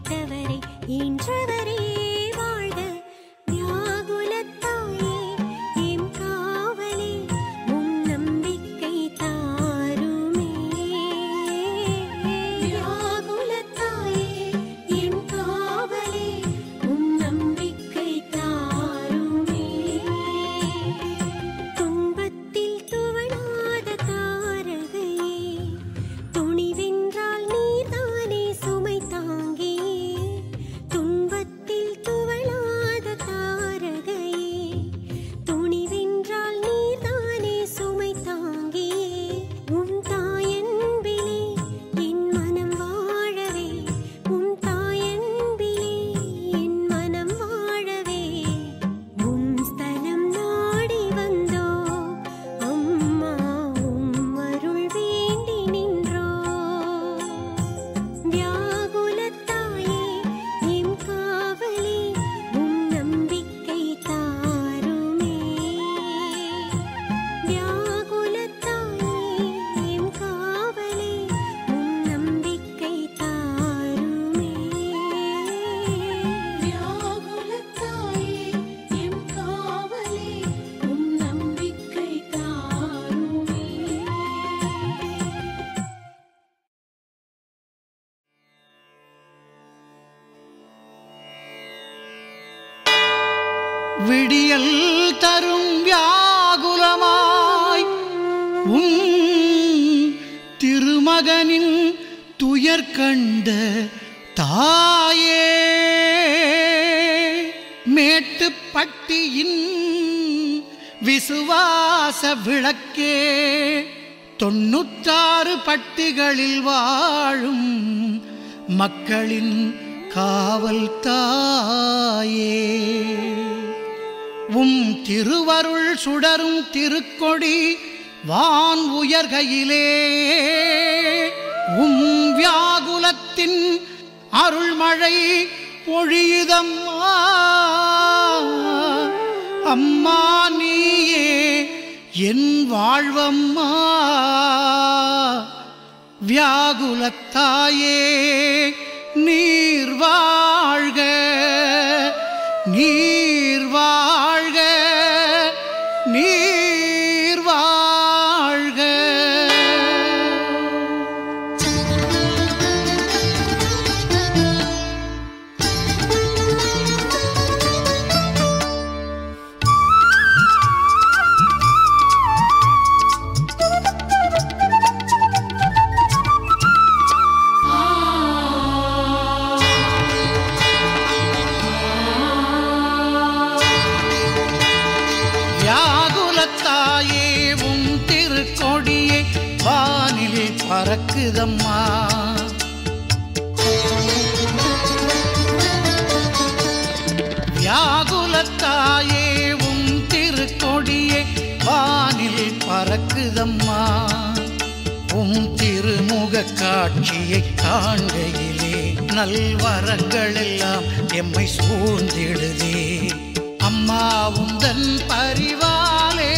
தொட்டவரை இன்றவரே வாழ்க வியாகுலத்தாயே எம் காவலே உம் நம்பிக்கை தாருமே வியாகுலத்தாயே எம் காவலே உம் நம்பிக்கை தாருமே துன்பத்தில் துவளாத தாரகையே துணிவென்றால் நீர்தானே சுமை தாங்கியே துன்பத்தில் துவளாத தாரகையே துணிவென்றால் நீர்தானே சுமை தாங்கியே உம் தாயன்பிலே என் மனம் வாழவே உம் தாயன்பிலே என் மனம் வாழவே உம் ஸ்தலம் நாடி வந்தோ அம்மா உம் அருள் வேண்டி நின்றோ வியாகுலத்தாயே எம் காவலே உம் நம்பிக்கை தாருமே வியாகுலத்தாயே எம் காவலே உம் நம்பிக்கை தாருமே வியாகுலத்தாயே எம் காவலே உம் நம்பிக்கை தாருமே விடியல் தரும் வியாகுலமாய் திருமகனின் துயர் கண்ட தாயே மேட்டுப்பட்டியின் விசுவாச விளக்கே 96 பட்டிகளில் வாழும் மக்களின் காவல் தாயே உம் திருவருள் சுடரும் திருக்கொடி வான் உயர்கையிலே உம் வியாகுலத்தின் அருள்மழை பொழியுதம்மா அம்மா நீயே என் வாழ்வம்மா வியாகுலத்தாயே நீர் வாழ்க நீர் வாழ்க நீர் வாழ்க வியாகுலத்தாயே உம் திருக்கொடியை வானில் பறக்குதம்மா வியாகுலத்தாயே உம் திருக்கொடியை வானில் பறக்குதம்மா உம் திருமுக காட்சியை காண்கையிலே நல்வரங்கள் எல்லாம் எம்மை சூழ்ந்திடுதே அம்மா உந்தன் பரிவாலே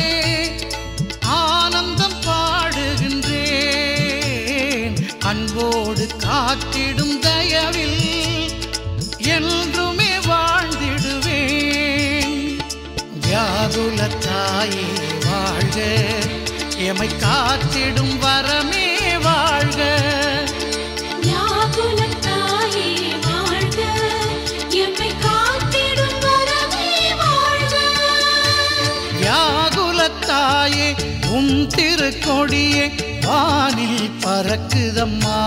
ஆனந்தம் பாடுகின்றேன் அன்போடு காத்திடும் தயவில் என்றுமே வாழ்ந்திடுவேன் வியாகுலத்தாயே வாழ்க எமை காத்திடும் வரமே வாழ்க வியாகுலத்தாயே வாழ்க எம்மை காத்திடும் வரமே வாழ்க வியாகுலத்தாயே உம் திருக்கொடியே வானில் பறக்குதம்மா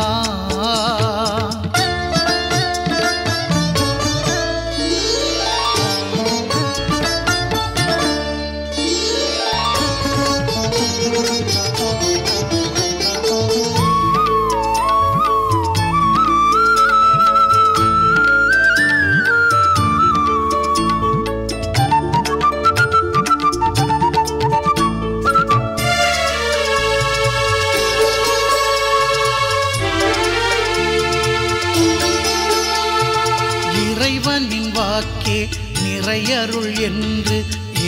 இறைவனின் வாக்கே நிறையருள் என்று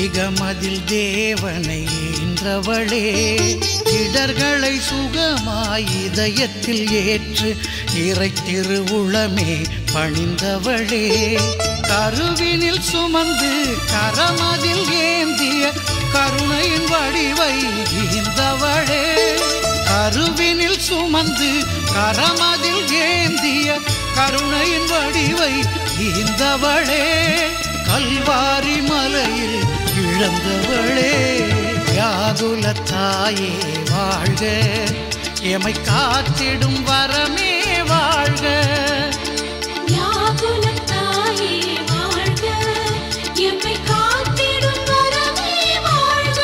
இகமதில் தேவனை ஈன்றவளே இடர்களை சுகமாய் இதயத்தில் ஏற்று இறை திருவுளமே பணிந்தவளே, கருவினில் சுமந்து கரமதில் ஏந்திய கருணையின் வடிவை ஈந்தவளே, கருவினில் சுமந்து கரமதில் ஏந்திய கருணையின் வடிவை ஈந்தவளே, கல்வாரி மலையில் இழந்தவளே, வியாகுல தாயே வாழ்க, எமை காத்திடும் வரமே வாழ்க. வியாகுல தாயே வாழ்க, எம்மை காத்திடும் வரமே வாழ்க.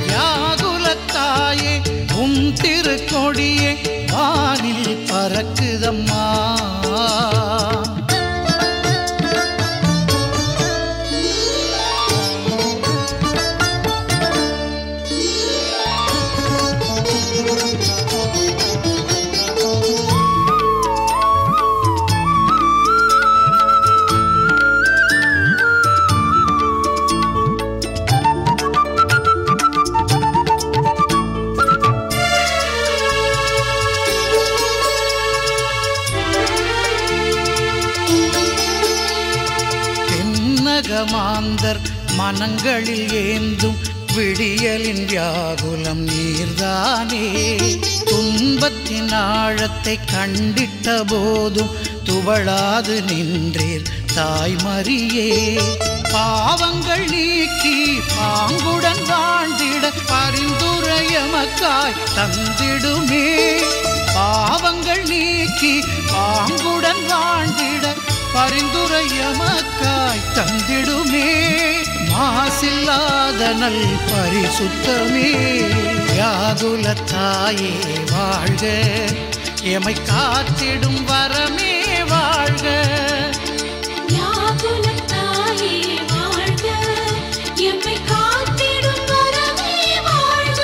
வியாகுல தாயே உம் திருக்கொடியே வானில் பறக்குதம்மா, மாந்தர் மனங்களில் ஏந்தும் விடியலின் வியாகுலம் நீர்தானே, துன்பத்தின் ஆழத்தை கண்டிட்ட போதும் துவளாது நின்றீர் தாய்மரியே, பாவங்கள் நீக்கி பாங்குடன் வாழ்ந்திட பரிந்துரையமக்காய் தந்திடுமே, பாவங்கள் நீக்கி பாங்குடன் வாழ்ந்திட பரிந்துரையமக்காய் தந்திடுமே, மாசில்லாத நல் பரிசுத்தமே, வியாகுல தாயே வாழ்க, எமை காத்திடும் வரமே வாழ்க. வியாகுல தாயே வாழ்க, எம்மை காத்திடும் வரமே வாழ்க.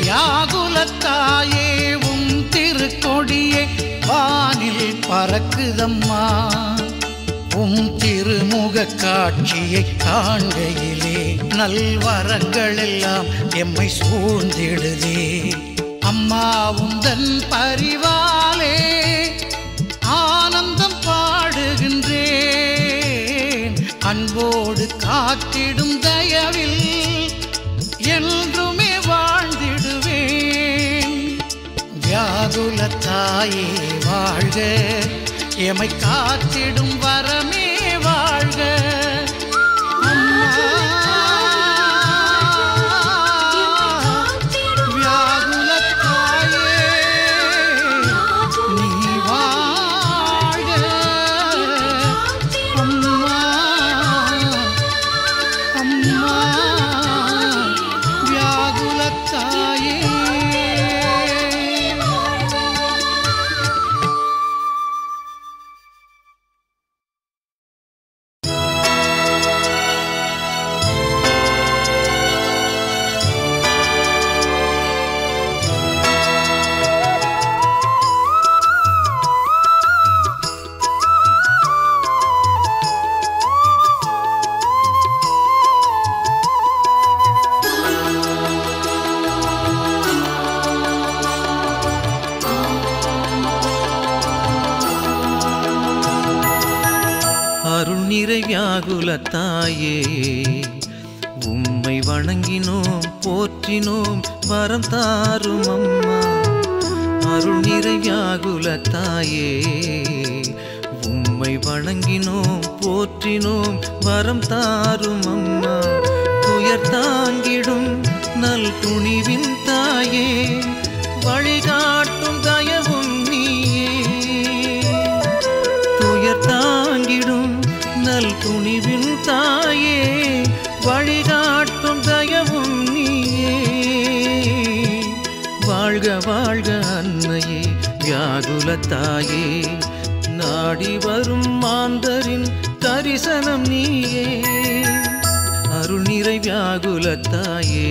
வியாகுல தாயே உம் திருக்கொடியே வானில் பறக்குதம்மா, உம் திருமுக காட்சியை காண்கையிலே நல்வரங்கள் எல்லாம் எம்மை சூழ்ந்திடுதே, அம்மா உந்தன் பரிவாலே ஆனந்தம் பாடுகின்றேன், அன்போடு காத்திடும் தயவில் என்றுமே வாழ்ந்திடுவேன். வியாகுல தாயே வாழ்க, எமை காத்திடும் வரமே வாழ்க. வியாகுல தாயே நீ வாழ்க, அம்மா அம்மா வியாகுல தாயே. அருள் நிறை வியாகுல தாயே உம்மை வணங்கினோம் போற்றினோம் வரம் தாரும் அம்மா. அருள் நிறை வியாகுல தாயே உம்மை வணங்கினோம் போற்றினோம் வரம் தாரும் அம்மா. துயர் தாங்கிடும் நல் துணிவின் தாயே வழிகாட்டும் தயவும் நீயே. துயர் தாங்கிடும் நல் துணிவின் தாயே வழிகாட்டும் தயவும் நீயே. வாழ்க வாழ்க அன்னையே வியாகுல தாயே நாடி வரும் மாந்தரின் தரிசனம் நீயே. அருள் நிறை வியாகுல தாயே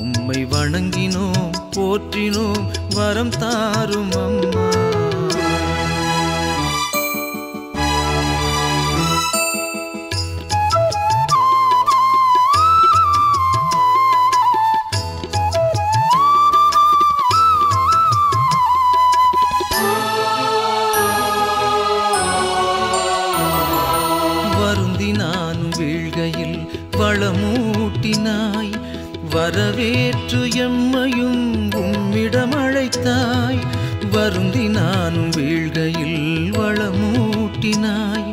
உம்மை வணங்கினோம் போற்றினோம் வரம் தாரும் அம்மா. வளமூட்டினாய் வரவேற்று எம்மையும் உம்மிடம் அழைத்தாய் வருந்தி நானும் வீழ்கையில் வளமூட்டினாய்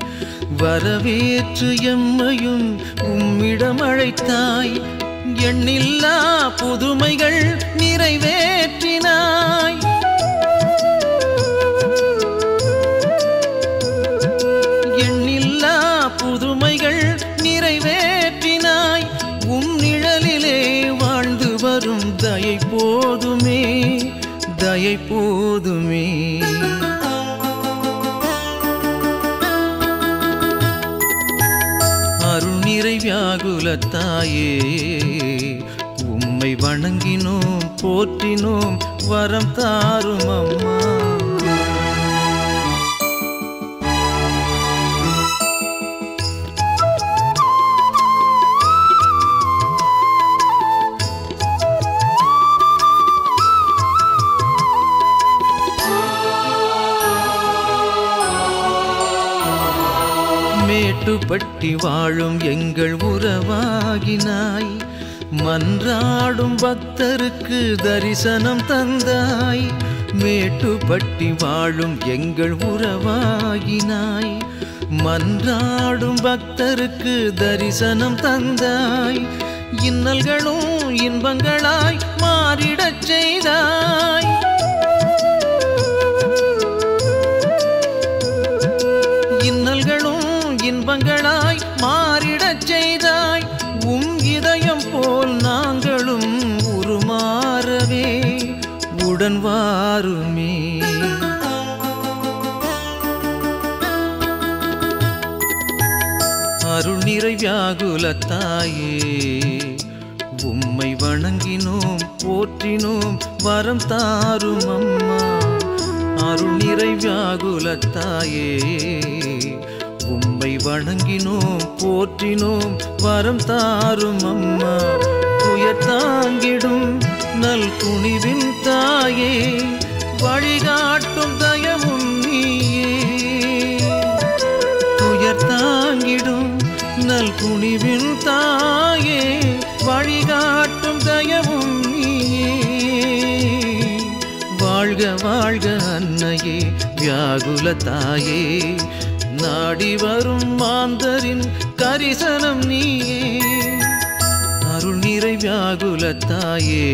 வரவேற்று எம்மையும் உம்மிடம் அழைத்தாய் எண்ணில்லா புதுமைகள் நிறைவேற்றினாய் எண்ணில்லா புதுமைகள் நிறைவேற்றினாய் உம் நிழலிலே வாழ்ந்து வரும் தயை போதுமே தயை போதுமே அருள் நிறை வியாகுலத்தாயே உம்மை வணங்கினோம் போற்றினோம் வரம் தாரும் அம்மா மேட்டுப்பட்டி வாழும் எங்கள் உறவாகினாய் மன்றாடும் பக்தருக்கு தரிசனம் தந்தாய் மேட்டுப்பட்டி வாழும் எங்கள் உறவாகினாய் மன்றாடும் பக்தருக்கு தரிசனம் தந்தாய் இன்னல்களும் இன்பங்களாய் மாறிடச் செய்தாய் இன்னல்களும் இன்பங்களாய் மாறிடச் செய்தாய் உம் இதயம் போல் நாங்களும் உருமாறவே உடன் வாருமே அருள் நிறை வியாகுலத்தாயே உம்மை வணங்கினோம் போற்றினோம் வரம் தாரும் அம்மா அருள் நிறை வியாகுலத்தாயே உம்மை வணங்கினோம் போற்றினோம் வரம் தாரும் அம்மா துயர் தாங்கிடும் நல் துணிவின் தாயே வழிகாட்டும் தயவும் நீயே துயர் தாங்கிடும் நல் துணிவின் தாயே வழிகாட்டும் தயவும் நீயே வாழ்க வாழ்க அன்னையே வியாகுலத்தாயே நாடி வரும் மாந்தரின் கரிசனம் நீயே அருள் நிறை வியாகுலத்தாயே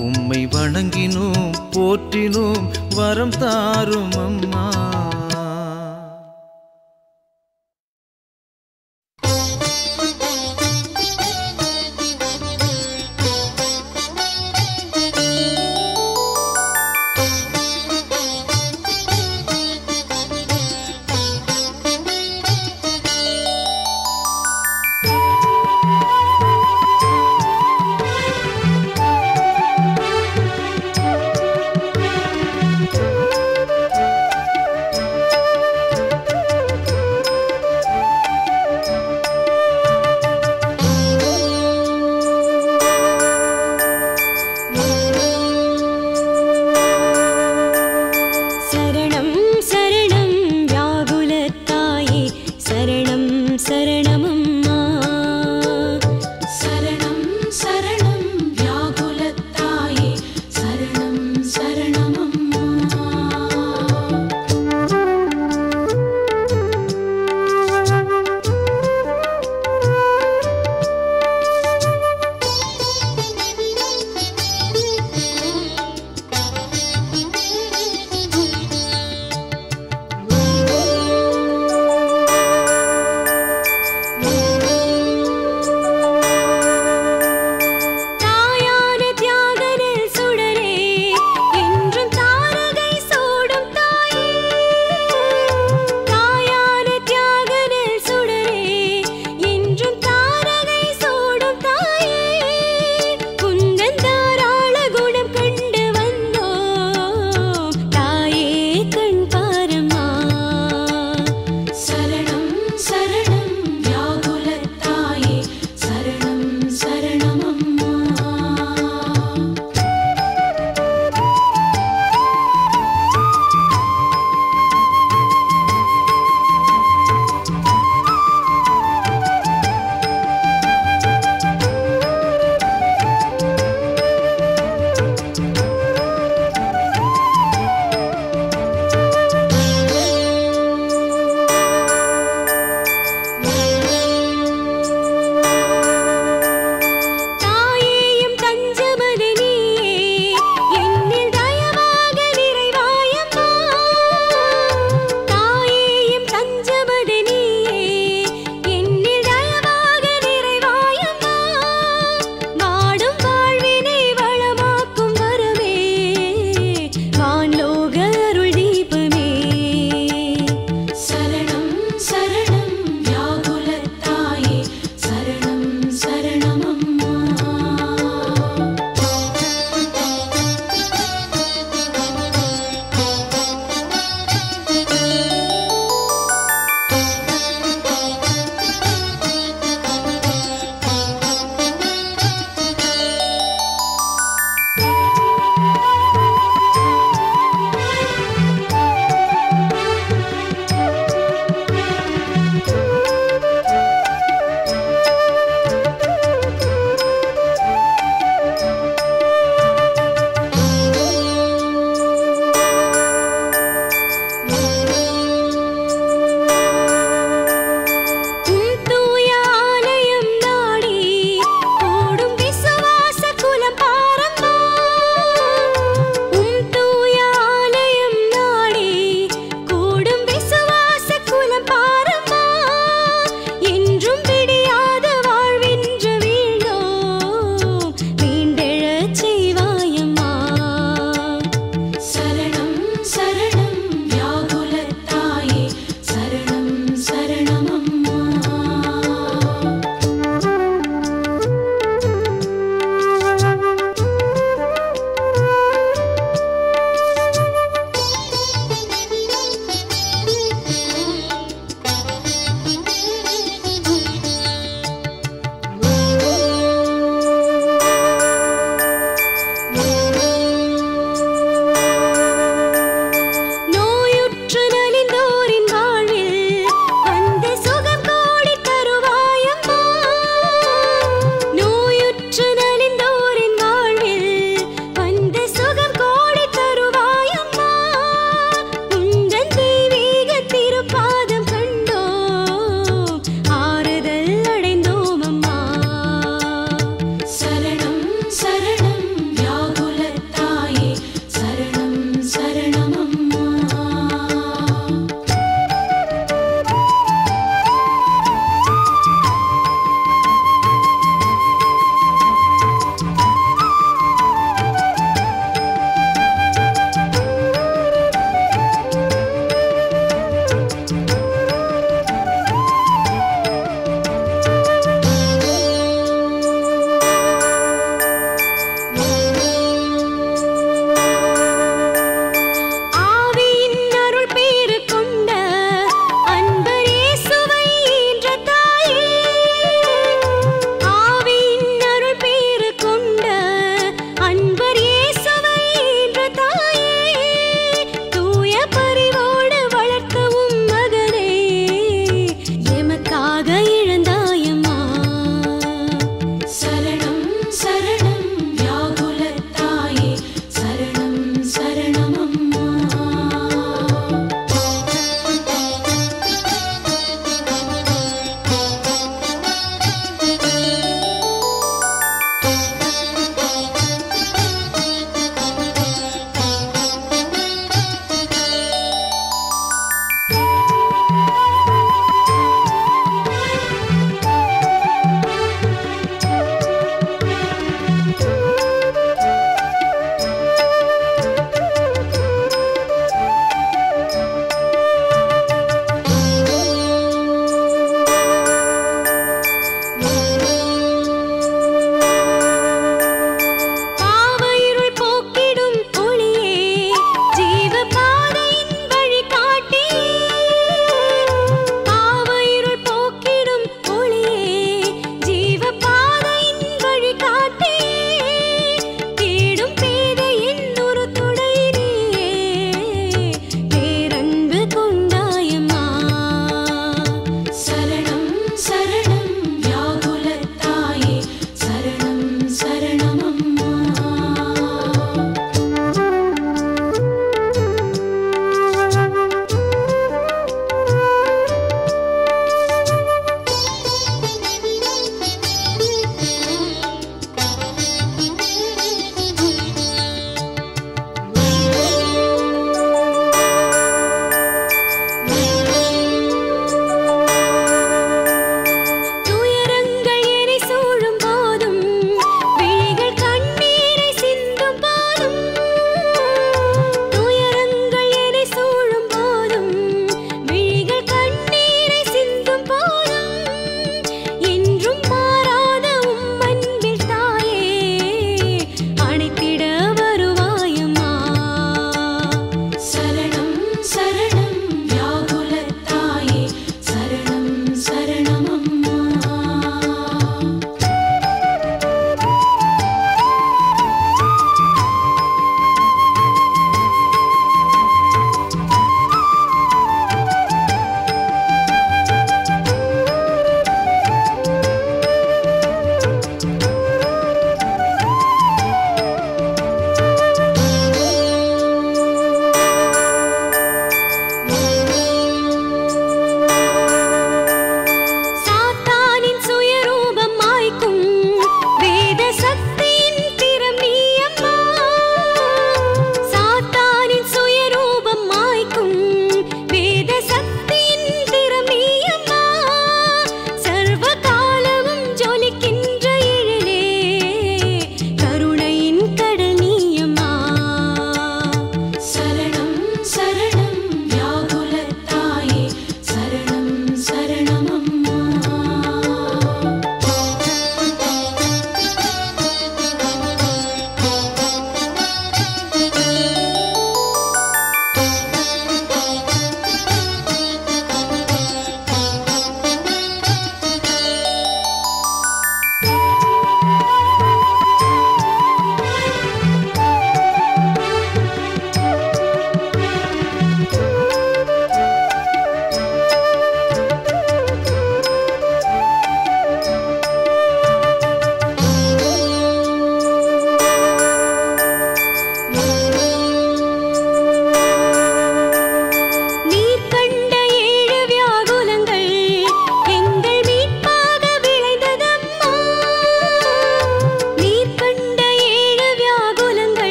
உம்மை வணங்கினோம் போற்றினோம் வரம் தாரும் அம்மா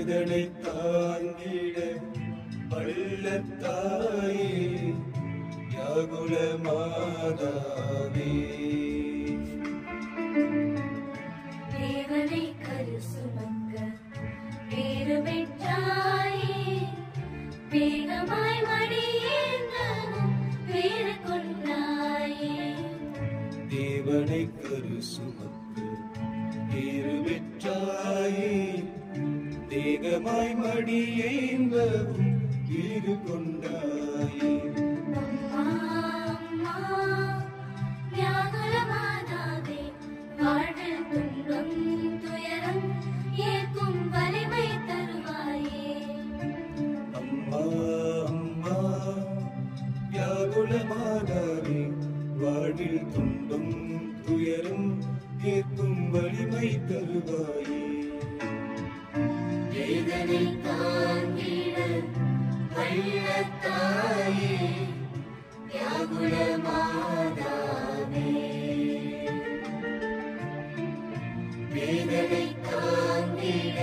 வேதனை தாங்கிட வள்ளத்தாயே வியாகுல மாதாவே தேவனை கரு சுமக்க பேரு பெற்றாயே வேகமாய் மடியேந்தவும் வேறு கொண்டாயே தேவனை கரு சுமக்க பேரு பெற்றாயே தேகமாய் மடியேந்தவும் வீறு கொண்டாயே அம்மா வியாகுல மாதாவே வாழ்வில் துன்பம் துயரம் ஏற்கும் வலிமை தருவாயே அம்மா அம்மா வியாகுல மாதாவே வாழ்வில் துன்பம் துயரம் ஏற்கும் வலிமை தருவாயே வேதனை தாங்கிட வள்ளத்தாயே வியாகுல மாதாவே வேதனை தாங்கிட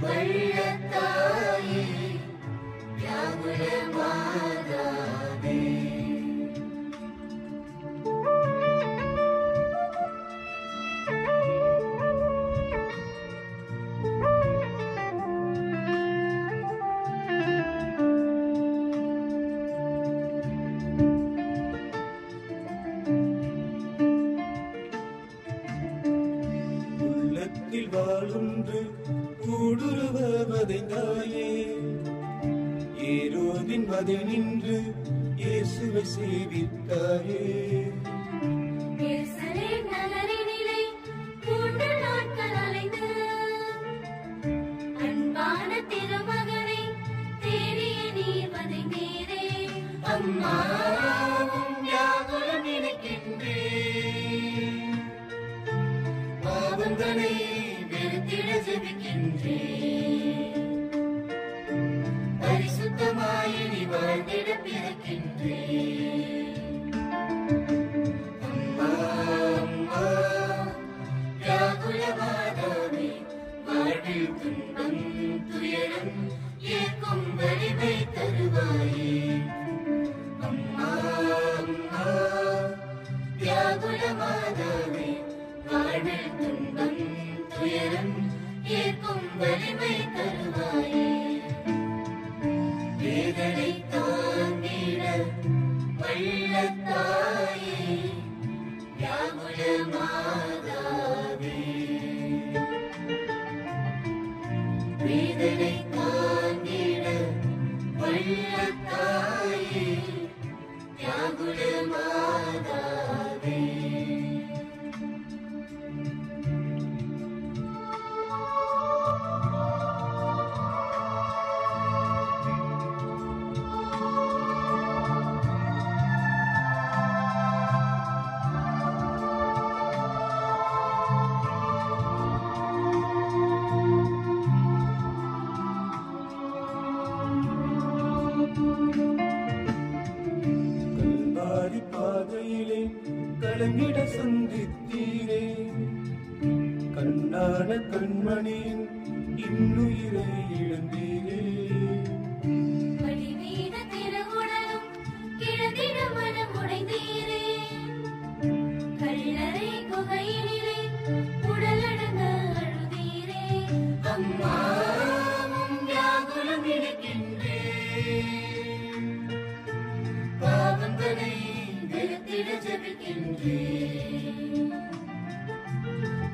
வள்ளத்தாயே வியாகுல மாதாவே உள்ளத்தில் வாழுன்று ஊடுருவதைந்தாயே ஏரோதின் மதில் நின்று இயேசுவை சேவித்தாயே எருசலேம் நகரினிலே 3 நாட்கள் அலைந்து அன்பான திருமகனை தேடிய நீர் வதைந்தீரே அம்மா வியாகுலம் நினைக்கின்றேன் பாவங்களை வெறுத்திட ஜெபிக்கின்றேன் பரிசுத்தமாய் நீ வாழ்ந்திட பிறக்கின்றேன் அம்மா அம்மா வியாகுல மாதாவே வாழ்வில் துன்பம் துயரம் ஏற்கும் வலிமை தருவாயே அம்மா அம்மா வியாகுல மாதாவே வாழ்வில் துன்பம் துயரம் ஏற்கும் வலிமை தருவாயே வேதனை தாங்கிட வள்ளத்தாயே வியாகுல மாதாவே வேதனை தாங்கிட வள்ளத்தாயே வியாகுல மாதாவே கல்வாரி பாதையிலே கலங்கிட சந்தித்தீரே கண்ணான கண்மணியின் இன்னுயிரை இழந்தீரே வழிமீத திருவுடலும் கிழந்திட மனம் உடைந்தீரே கல்லறை குகையினிலே உடலடங்க அழுதீரே அம்மா வியாகுலம் நினைக்கின்றேன் பாவங்களை வெறுத்திட ஜெபிக்கின்றேன்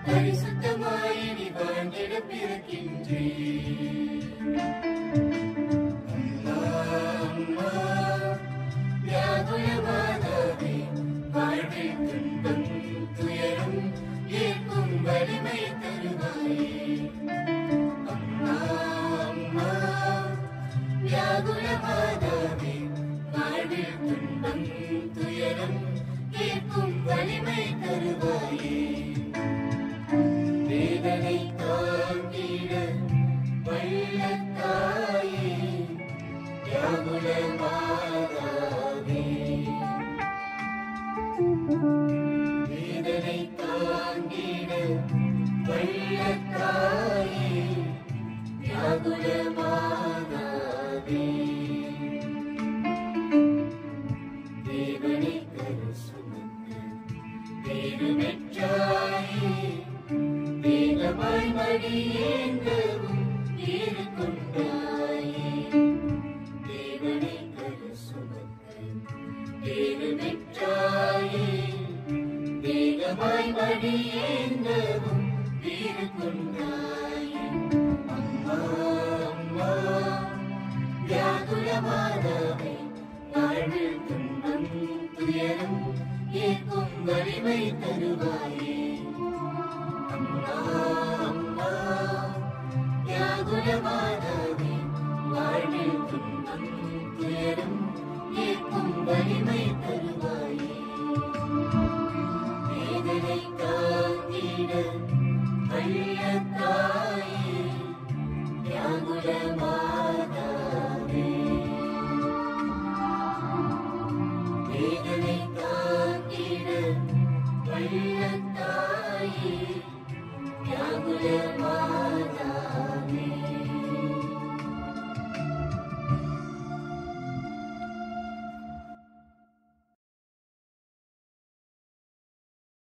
பரிசுத்தமாய் நீ வாழ்ந்திட பிறக்கின்றேன் அம்மா அம்மா வியாகுல மாதாவே வாழ்வில் துன்பம் துயரம் ஏற்கும் வலிமை தருவாயே அம்மா அம்மா வியாகுல மாதாவே வாழ்வில் துன்பம் துயரம் ஏற்கும் வலிமை தருவாயே வேதனை தாங்கிட வள்ளத்தாயே வியாகுல மாதாவே வேதனை தாங்கிட வள்ளத்தாயே வியாகுல மாதாவே தேவனை கரு சுமந்து பேரு பெற்றாயே தேகமாய் மடியேந்தவும் பேரு கொண்டாயே தேவனை கரு சுமந்து பேரு பெற்றாயே தேகமாய் மடியேந்தவும் பேரு கொண்டாயே அம்மா அம்மா வியாகுல மாதாவே வாழ்வில் துன்பம் துயரம் ஏற்கும் வலிமை தருவாயே அம்மா அம்மா வியாகுல